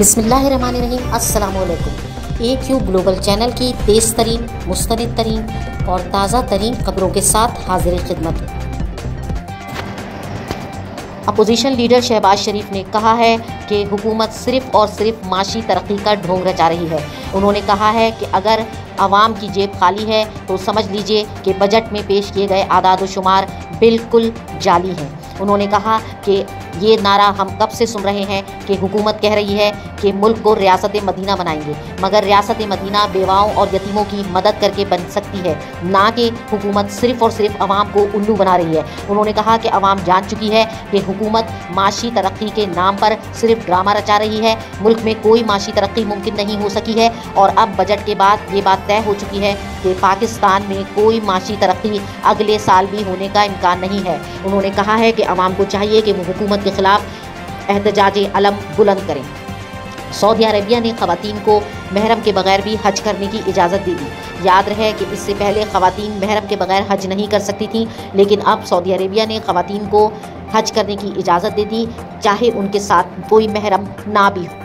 बिस्मिल्लाहिर्रहमानिर्रहीम। अस्सलाम वालेकुम। AQ ग्लोबल चैनल की तेज़ तरीन, मुस्तनिद तरीन और ताज़ा तरीन खबरों के साथ हाजिर खिदमत। अपोजिशन लीडर शहबाज शरीफ ने कहा है कि हुकूमत सिर्फ़ और सिर्फ माशी तरक्की का ढोंग रचा रही है। उन्होंने कहा है कि अगर आवाम की जेब खाली है तो समझ लीजिए कि बजट में पेश किए गए आदाद व शुमार बिल्कुल जाली हैं। उन्होंने कहा कि ये नारा हम कब से सुन रहे हैं कि हुकूमत कह रही है कि मुल्क को रियासत मदीना बनाएंगे, मगर रियासत मदीना बेवाओं और यतीमों की मदद करके बन सकती है, ना कि हुकूमत सिर्फ़ और सिर्फ आवाम को उल्लू बना रही है। उन्होंने कहा कि आवाम जान चुकी है कि हुकूमत माशी तरक्की के नाम पर सिर्फ ड्रामा रचा रही है। मुल्क में कोई माशी तरक्की मुमकिन नहीं हो सकी है और अब बजट के बाद ये बात तय हो चुकी है कि पाकिस्तान में कोई माशी तरक्की अगले साल भी होने का इम्कान नहीं है। उन्होंने कहा है कि आवाम को चाहिए कि वो हुकूमत के खिलाफ एहतजाज अलम बुलंद करें। सऊदी अरेबिया ने ख़वातीन को महरम के बगैर भी हज करने की इजाज़त दे दी। याद रहे कि इससे पहले ख़वातीन महरम के बगैर हज नहीं कर सकती थीं, लेकिन अब सऊदी अरेबिया ने ख़वातीन को हज करने की इजाज़त दे दी, चाहे उनके साथ कोई महरम ना भी हो।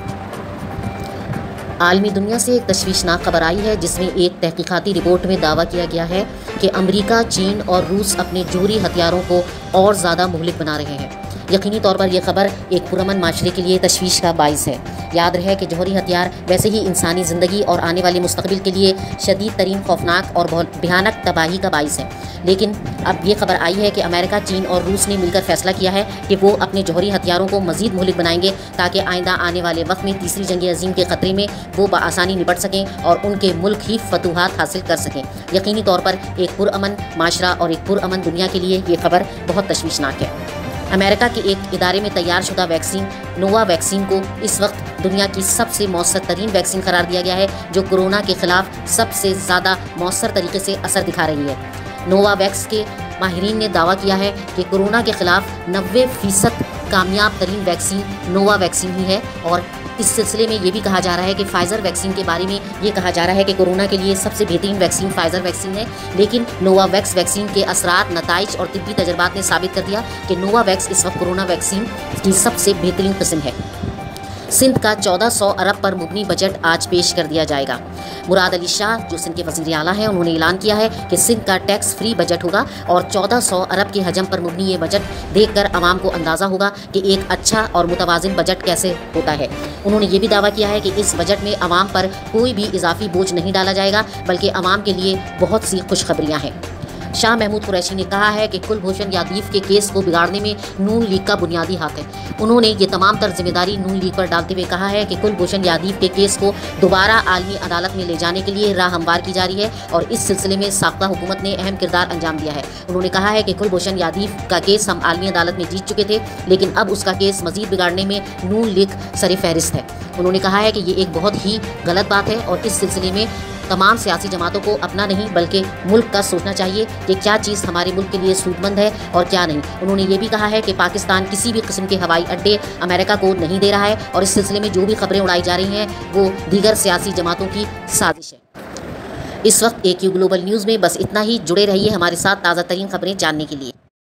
आलमी दुनिया से एक तशवीशनाक खबर आई है, जिसमें एक तहकीकाती रिपोर्ट में दावा किया गया है कि अमेरिका, चीन और रूस अपने जोहरी हथियारों को और ज़्यादा मुहलिक बना रहे हैं। यकीनी तौर पर यह खबर एक पुरअमन माशरे के लिए तशवीश का बाइस है। याद रहे कि जौहरी हथियार वैसे ही इंसानी ज़िंदगी और आने वाले मुस्तकबिल के लिए शदीद तरीन खौफनाक और बहुत भयानक तबाही का बाइस है। लेकिन अब ये खबर आई है कि अमेरिका, चीन और रूस ने मिलकर फैसला किया है कि वो अपने जौहरी हथियारों को मज़ीद मुहलिक बनाएंगे, ताकि आइंदा आने वाले वक्त में तीसरी जंग अज़ीम के ख़तरे में वो बआसानी निपट सकें और उनके मुल्क ही फतूहात हासिल कर सकें। यकीनी तौर पर एक पुरअमन माशरा और एक पुरअमन दुनिया के लिए ये खबर बहुत तशवीशनाक है। अमेरिका के एक इदारे में तैयार शुदा वैक्सीन नोवा वैक्सीन को इस वक्त दुनिया की सबसे मौसर तरीन वैक्सीन करार दिया गया है, जो कोरोना के ख़िलाफ़ सबसे ज़्यादा मौसर तरीके से असर दिखा रही है। नोवा वैक्स के माहिरीन ने दावा किया है कि कोरोना के ख़िलाफ़ 90% कामयाब तरीन वैक्सीन नोवा वैक्सीन ही है। और इस सिलसिले में ये भी कहा जा रहा है कि फ़ाइज़र वैक्सीन के बारे में ये कहा जा रहा है कि कोरोना के लिए सबसे बेहतरीन वैक्सीन फ़ाइज़र वैक्सीन है, लेकिन नोवा वैक्स वैक्सीन के असरात, नताइज और तिब्बी तजर्बात ने साबित कर दिया कि नोवा वैक्स इस वक्त कोरोना वैक्सीन की सबसे बेहतरीन किस्म है। सिंध का 1400 अरब पर मुबनी बजट आज पेश कर दिया जाएगा। मुराद अली शाह, जो सिंध के वज़ीर आला हैं, उन्होंने ऐलान किया है कि सिंध का टैक्स फ्री बजट होगा और 1400 अरब के हजम पर मुबनी ये बजट देखकर आवाम को अंदाज़ा होगा कि एक अच्छा और मुतवाज़िन बजट कैसे होता है। उन्होंने ये भी दावा किया है कि इस बजट में आवाम पर कोई भी इजाफी बोझ नहीं डाला जाएगा, बल्कि आवाम के लिए बहुत सी खुशखबरियाँ हैं। शाह महमूद कुरैशी ने कहा है कि कुलभूषण यादव के केस को बिगाड़ने में नून लीग का बुनियादी हाथ है। उन्होंने ये तमाम तर जिम्मेदारी नून लीग पर डालते हुए कहा है कि कुलभूषण यादव के केस को दोबारा आलमी अदालत में ले जाने के लिए राह हमवार की जा रही है और इस सिलसिले में साख्ता हुकूमत ने अहम किरदार अंजाम दिया है। उन्होंने कहा है कि कुलभूषण यादव का केस हम आलमी अदालत में जीत चुके थे, लेकिन अब उसका केस मजीद बिगाड़ने में नून लीग सर-ए-फ़हरिस्त है। उन्होंने कहा है कि ये एक बहुत ही गलत बात है और इस सिलसिले में तमाम सियासी जमातों को अपना नहीं बल्कि मुल्क का सोचना चाहिए कि क्या चीज़ हमारे मुल्क के लिए सूदमंद है और क्या नहीं। उन्होंने ये भी कहा है कि पाकिस्तान किसी भी किस्म के हवाई अड्डे अमेरिका को नहीं दे रहा है और इस सिलसिले में जो भी खबरें उड़ाई जा रही हैं वो दीगर सियासी जमातों की साजिश है। इस वक्त AQ ग्लोबल न्यूज़ में बस इतना ही। जुड़े रहिए हमारे साथ ताज़ा तरीन खबरें जानने के लिए।